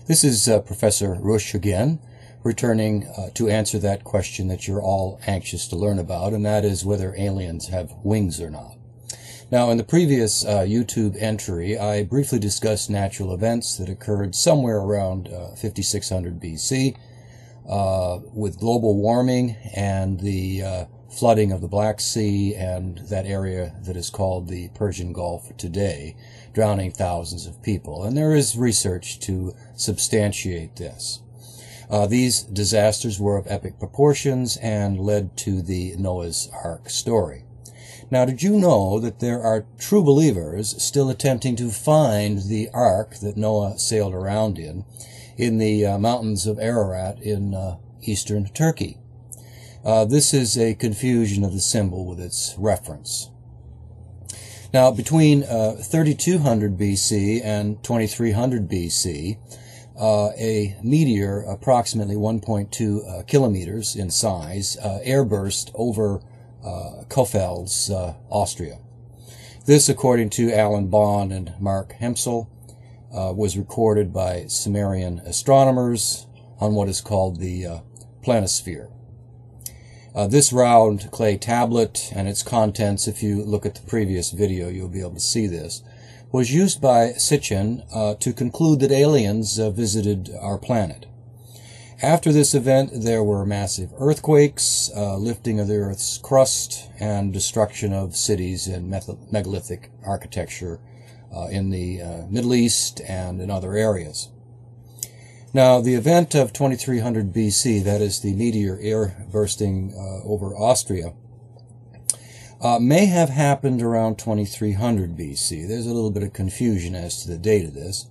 This is Professor Rush again, returning to answer that question that you're all anxious to learn about, and that is whether aliens have wings or not. Now, in the previous YouTube entry, I briefly discussed natural events that occurred somewhere around 5600 BC with global warming and the flooding of the Black Sea and that area that is called the Persian Gulf today, drowning thousands of people. And there is research to substantiate this. These disasters were of epic proportions and led to the Noah's Ark story. Now, did you know that there are true believers still attempting to find the ark that Noah sailed around in the mountains of Ararat in eastern Turkey? This is a confusion of the symbol with its reference. Now, between 3200 BC and 2300 BC, a meteor approximately 1.2 kilometers in size airburst over Kofels, Austria. This, according to Alan Bond and Mark Hempsel, was recorded by Sumerian astronomers on what is called the planisphere. This round clay tablet and its contents, if you look at the previous video, you'll be able to see this, was used by Sitchin to conclude that aliens visited our planet. After this event, there were massive earthquakes, lifting of the Earth's crust, and destruction of cities and megalithic architecture in the Middle East and in other areas. Now, the event of 2300 BC, that is the meteor air bursting over Austria, may have happened around 2300 BC. There's a little bit of confusion as to the date of this,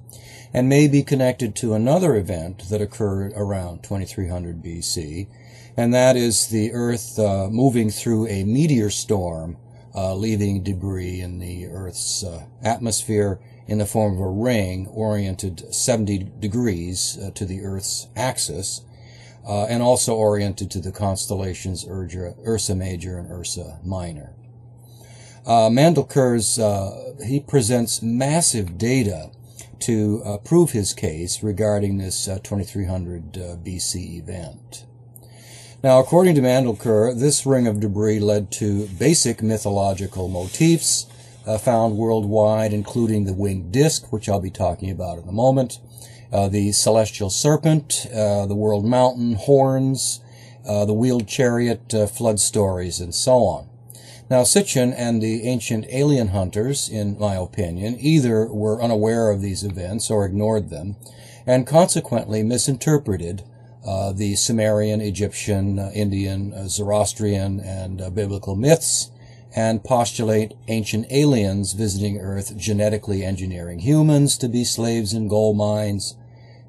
and may be connected to another event that occurred around 2300 BC, and that is the Earth moving through a meteor storm, leaving debris in the Earth's atmosphere in the form of a ring oriented 70 degrees to the Earth's axis, and also oriented to the constellations Ursa Major and Ursa Minor. Mandelker's, he presents massive data to prove his case regarding this 2300 BC event. Now, according to Mandelker, this ring of debris led to basic mythological motifs found worldwide, including the winged disc, which I'll be talking about in a moment, the celestial serpent, the world mountain, horns, the wheeled chariot, flood stories, and so on. Now, Sitchin and the ancient alien hunters, in my opinion, either were unaware of these events or ignored them, and consequently misinterpreted the Sumerian, Egyptian, Indian, Zoroastrian, and biblical myths, and postulate ancient aliens visiting Earth, genetically engineering humans to be slaves in gold mines,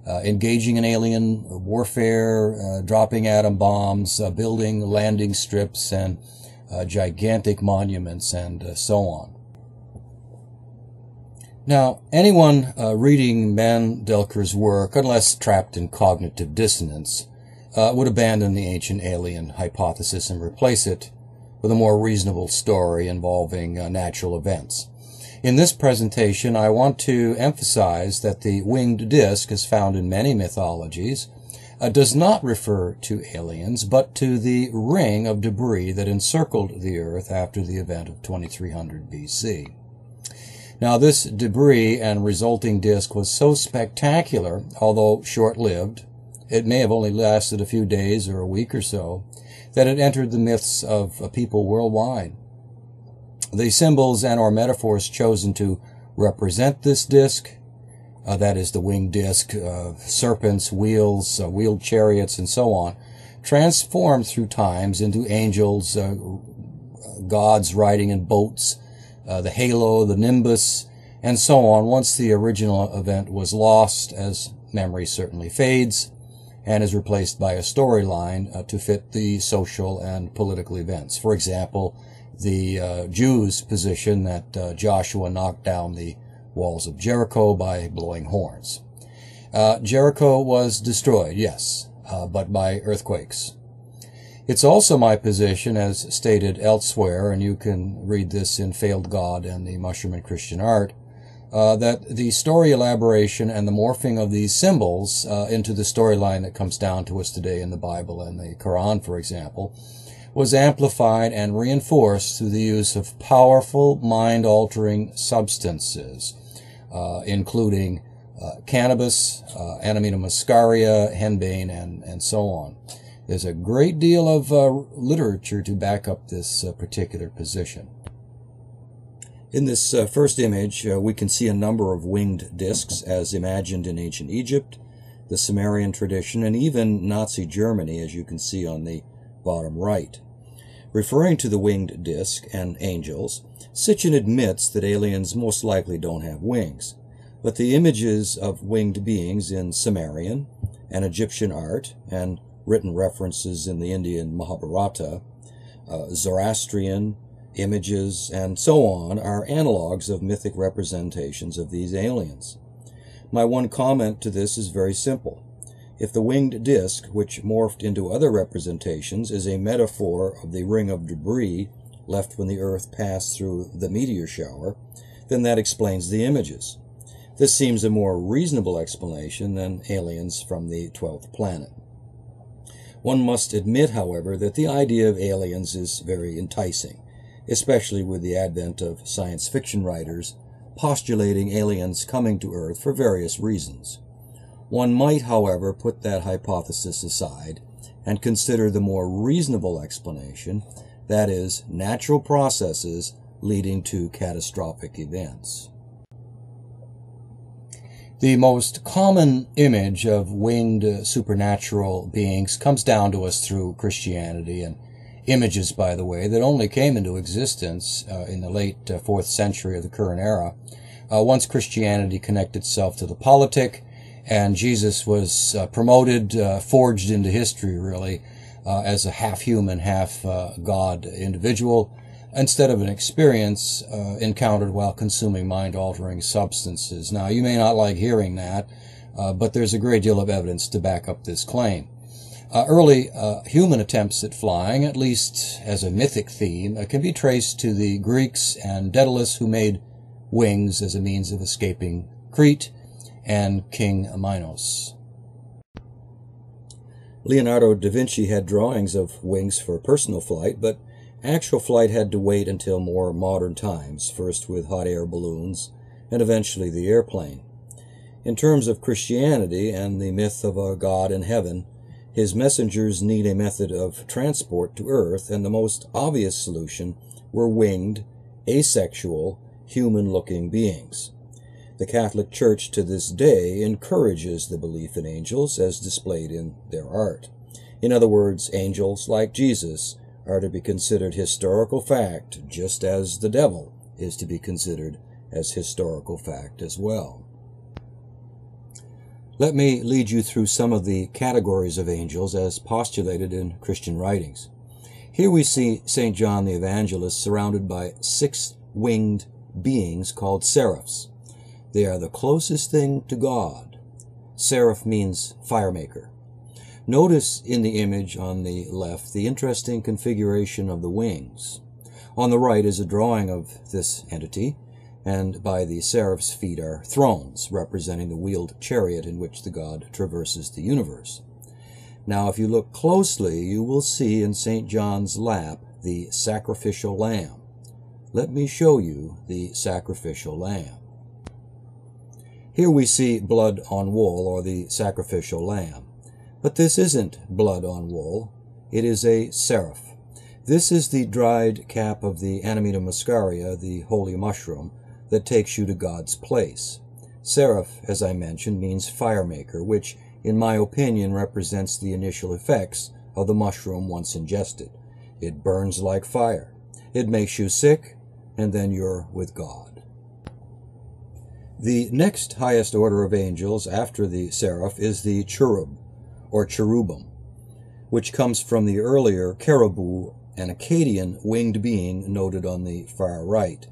engaging in alien warfare, dropping atom bombs, building landing strips and gigantic monuments, and so on. Now, anyone reading Mandelker's work, unless trapped in cognitive dissonance, would abandon the ancient alien hypothesis and replace it with a more reasonable story involving natural events. In this presentation, I want to emphasize that the winged disc, as found in many mythologies, does not refer to aliens, but to the ring of debris that encircled the Earth after the event of 2300 BC. Now, this debris and resulting disc was so spectacular, although short-lived, it may have only lasted a few days or a week or so, that it entered the myths of people worldwide. The symbols and/or metaphors chosen to represent this disc, that is the winged disc, serpents, wheels, wheeled chariots, and so on, transformed through times into angels, gods riding in boats, the halo, the nimbus, and so on, once the original event was lost, as memory certainly fades, and is replaced by a storyline to fit the social and political events. For example, the Jews' position that Joshua knocked down the walls of Jericho by blowing horns. Jericho was destroyed, yes, but by earthquakes. It's also my position, as stated elsewhere, and you can read this in Failed God and the Mushroom and Christian Art, that the story elaboration and the morphing of these symbols into the storyline that comes down to us today in the Bible and the Quran, for example, was amplified and reinforced through the use of powerful mind-altering substances, including cannabis, Amanita muscaria, henbane, and so on. There's a great deal of literature to back up this particular position. In this first image, we can see a number of winged discs as imagined in ancient Egypt, the Sumerian tradition, and even Nazi Germany, as you can see on the bottom right. Referring to the winged disc and angels, Sitchin admits that aliens most likely don't have wings, but the images of winged beings in Sumerian and Egyptian art, and written references in the Indian Mahabharata, Zoroastrian images, and so on, are analogues of mythic representations of these aliens. My one comment to this is very simple. If the winged disc, which morphed into other representations, is a metaphor of the ring of debris left when the Earth passed through the meteor shower, then that explains the images. This seems a more reasonable explanation than aliens from the 12th planet. One must admit, however, that the idea of aliens is very enticing, especially with the advent of science fiction writers postulating aliens coming to Earth for various reasons. One might, however, put that hypothesis aside and consider the more reasonable explanation, that is, natural processes leading to catastrophic events. The most common image of winged supernatural beings comes down to us through Christianity, and images, by the way, that only came into existence in the late 4th century of the current era, once Christianity connected itself to the politic, and Jesus was promoted, forged into history, really, as a half-human, half-God individual, instead of an experience encountered while consuming mind-altering substances. Now, you may not like hearing that, but there's a great deal of evidence to back up this claim. Early human attempts at flying, at least as a mythic theme, can be traced to the Greeks and Daedalus, who made wings as a means of escaping Crete, and King Minos. Leonardo da Vinci had drawings of wings for personal flight, but actual flight had to wait until more modern times, first with hot air balloons, and eventually the airplane. In terms of Christianity and the myth of a God in heaven, his messengers need a method of transport to Earth, and the most obvious solution were winged, asexual, human-looking beings. The Catholic Church to this day encourages the belief in angels as displayed in their art. In other words, angels, like Jesus, are to be considered historical fact, just as the devil is to be considered as historical fact as well. Let me lead you through some of the categories of angels as postulated in Christian writings. Here we see St. John the Evangelist surrounded by 6 winged beings called seraphs. They are the closest thing to God. Seraph means firemaker. Notice in the image on the left the interesting configuration of the wings. On the right is a drawing of this entity, and by the seraph's feet are thrones, representing the wheeled chariot in which the God traverses the universe. Now, if you look closely, you will see in St. John's lap the sacrificial lamb. Let me show you the sacrificial lamb. Here we see blood on wool, or the sacrificial lamb. But this isn't blood on wool. It is a seraph. This is the dried cap of the Amanita muscaria, the holy mushroom, that takes you to God's place. Seraph, as I mentioned, means firemaker, which, in my opinion, represents the initial effects of the mushroom once ingested. It burns like fire. It makes you sick, and then you're with God. The next highest order of angels after the seraph is the cherub, or cherubim, which comes from the earlier caribou, an Akkadian winged being noted on the far right.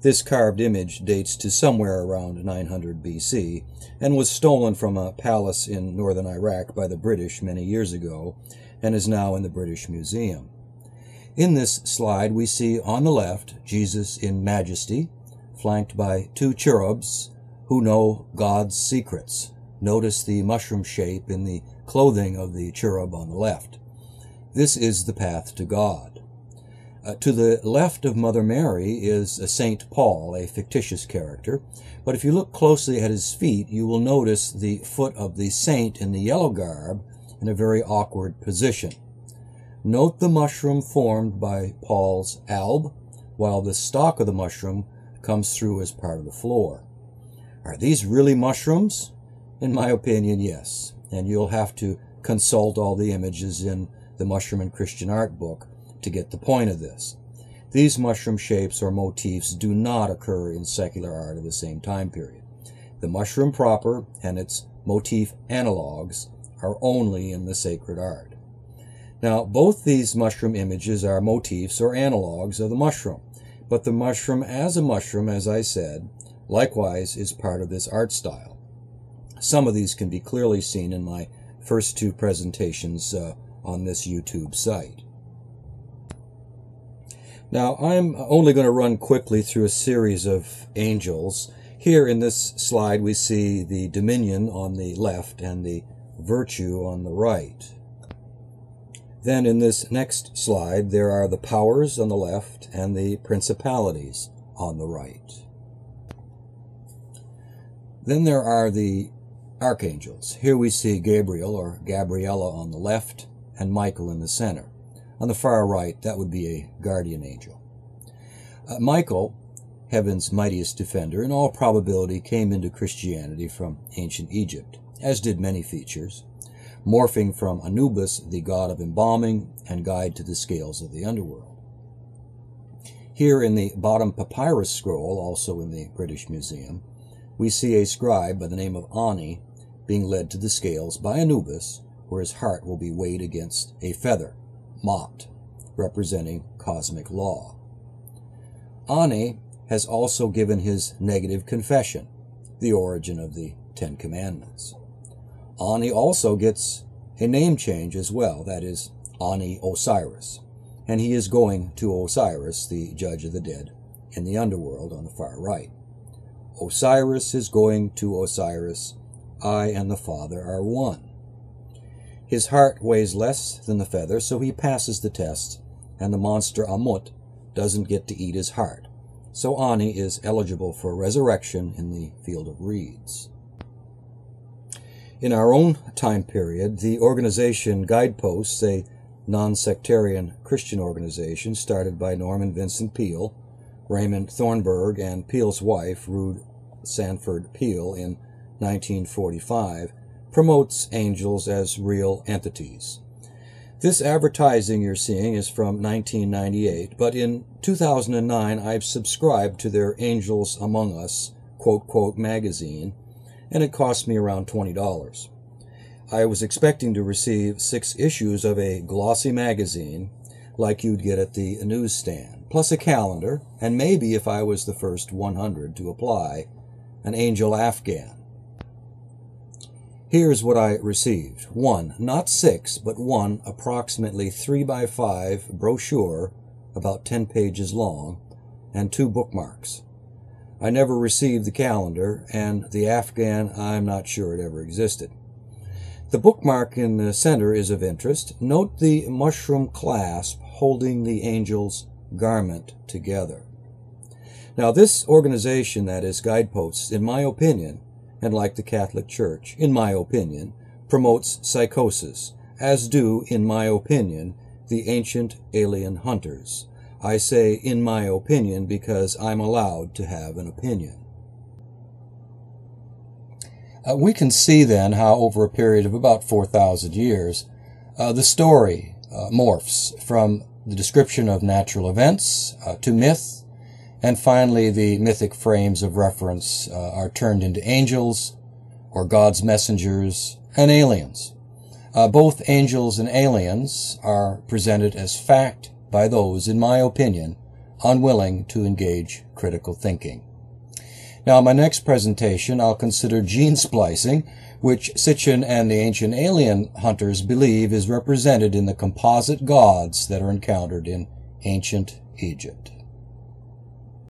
This carved image dates to somewhere around 900 BC and was stolen from a palace in northern Iraq by the British many years ago and is now in the British Museum. In this slide we see on the left Jesus in majesty, flanked by 2 cherubs who know God's secrets. Notice the mushroom shape in the clothing of the cherub on the left. This is the path to God. To the left of Mother Mary is St. Paul, a fictitious character, but if you look closely at his feet, you will notice the foot of the saint in the yellow garb in a very awkward position. Note the mushroom formed by Paul's alb, while the stalk of the mushroom comes through as part of the floor. Are these really mushrooms? In my opinion, yes, and you'll have to consult all the images in the Mushroom and Christian Art book to get the point of this. These mushroom shapes or motifs do not occur in secular art of the same time period. The mushroom proper and its motif analogues are only in the sacred art. Now, both these mushroom images are motifs or analogues of the mushroom, but the mushroom, as I said, likewise is part of this art style. Some of these can be clearly seen in my first 2 presentations on this YouTube site. Now, I'm only going to run quickly through a series of angels. Here in this slide we see the dominion on the left and the virtue on the right. Then in this next slide there are the powers on the left and the principalities on the right. Then there are the archangels. Here we see Gabriel or Gabriella on the left and Michael in the center. On the far right, that would be a guardian angel. Michael, heaven's mightiest defender, in all probability came into Christianity from ancient Egypt, as did many features, morphing from Anubis, the god of embalming and guide to the scales of the underworld. Here in the bottom papyrus scroll, also in the British Museum, we see a scribe by the name of Ani being led to the scales by Anubis, where his heart will be weighed against a feather, Mot, representing cosmic law. Ani has also given his negative confession, the origin of the 10 Commandments. Ani also gets a name change as well, that is, Ani Osiris, and he is going to Osiris, the judge of the dead, in the underworld on the far right. Osiris is going to Osiris. I and the Father are one. His heart weighs less than the feather, so he passes the test, and the monster Amut doesn't get to eat his heart. So Ani is eligible for resurrection in the field of reeds. In our own time period, the organization Guideposts, a non-sectarian Christian organization started by Norman Vincent Peale, Raymond Thornburg, and Peale's wife, Ruth Sanford Peale, in 1945, promotes angels as real entities. This advertising you're seeing is from 1998, but in 2009 I've subscribed to their Angels Among Us quote magazine, and it cost me around $20. I was expecting to receive 6 issues of a glossy magazine like you'd get at the newsstand, plus a calendar, and maybe, if I was the first 100 to apply, an angel Afghan. Here's what I received. 1, not 6, but 1 approximately 3x5 brochure, about 10 pages long, and 2 bookmarks. I never received the calendar, and the Afghan, I'm not sure it ever existed. The bookmark in the center is of interest. Note the mushroom clasp holding the angel's garment together. Now, this organization, that is Guideposts, in my opinion, and like the Catholic Church, in my opinion, promotes psychosis, as do, in my opinion, the ancient alien hunters. I say in my opinion because I'm allowed to have an opinion. We can see then how over a period of about 4,000 years, the story morphs from the description of natural events to myth, and finally the mythic frames of reference are turned into angels, or God's messengers, and aliens. Both angels and aliens are presented as fact by those, in my opinion, unwilling to engage critical thinking. Now, in my next presentation, I'll consider gene splicing, which Sitchin and the ancient alien hunters believe is represented in the composite gods that are encountered in ancient Egypt.